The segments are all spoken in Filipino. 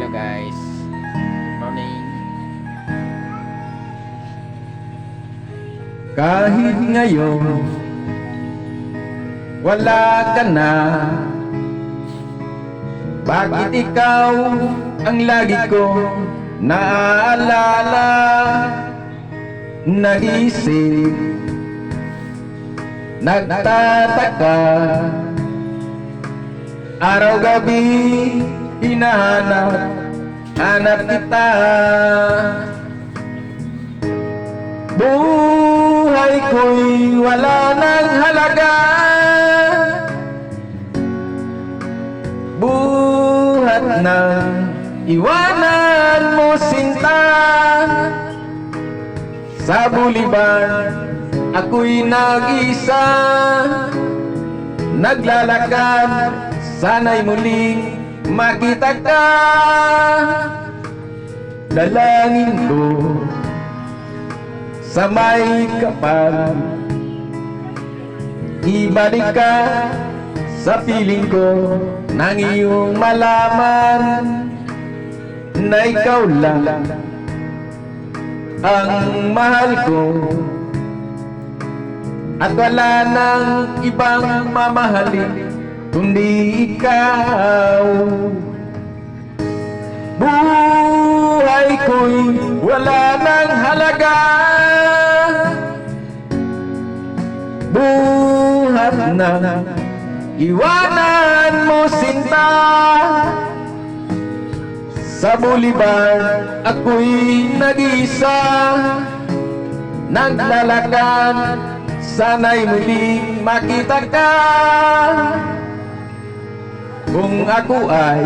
Hello guys, morning. Kahit ngayon wala ka na, bakit ikaw ang lagi ko naaalala? Naisip, nagtataka, araw-gabi hinahanap kita. Buhay ko'y wala nang halaga, buhat nang iwanan mo sinta. Sa buliban ako'y nag-isa, naglalakad, sana'y muling makita ka. Dalangin ko sa may kapal, ibalik ka sa piling ko, nang iyong malaman na ikaw lang ang mahal ko, at wala nang ibang mamahalin kundi ikaw. Buhay ko'y wala nang halaga, buhat na iwanan mo sinta. Sa buliban ako'y nag-isa, naglalakad, sana'y muling makita ka. Kung ako ay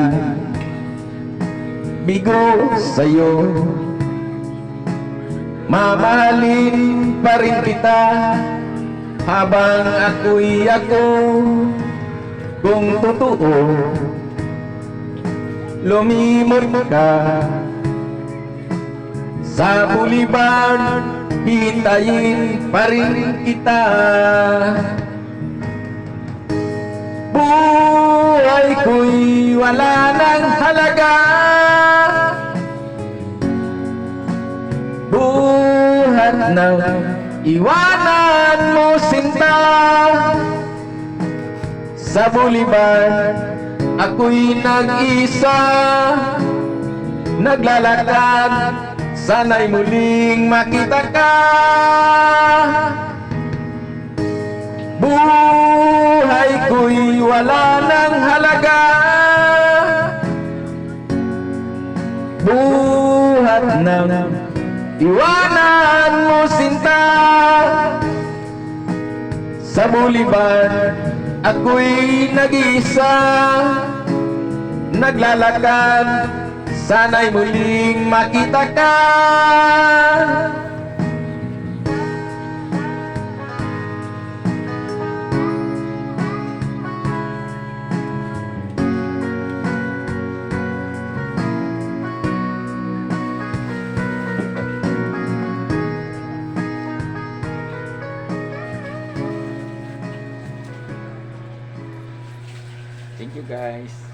bigo sa'yo, mamahalin pa rin kita habang ako'y ako. Kung totoo lumimot ka sa buliban, hintayin pa rin kita. Buhay ko'y wala nang halaga, buhat nang iwanan mo sinta. Sa buliban ako'y nag-isa, naglalakad, sana'y muling makita ka. Buhay ko'y wala nang halaga, buhat nang iwanan mo sinta. Sa buliban ako'y nag-isa, naglalakad, sana'y muling makita ka. Thank you guys.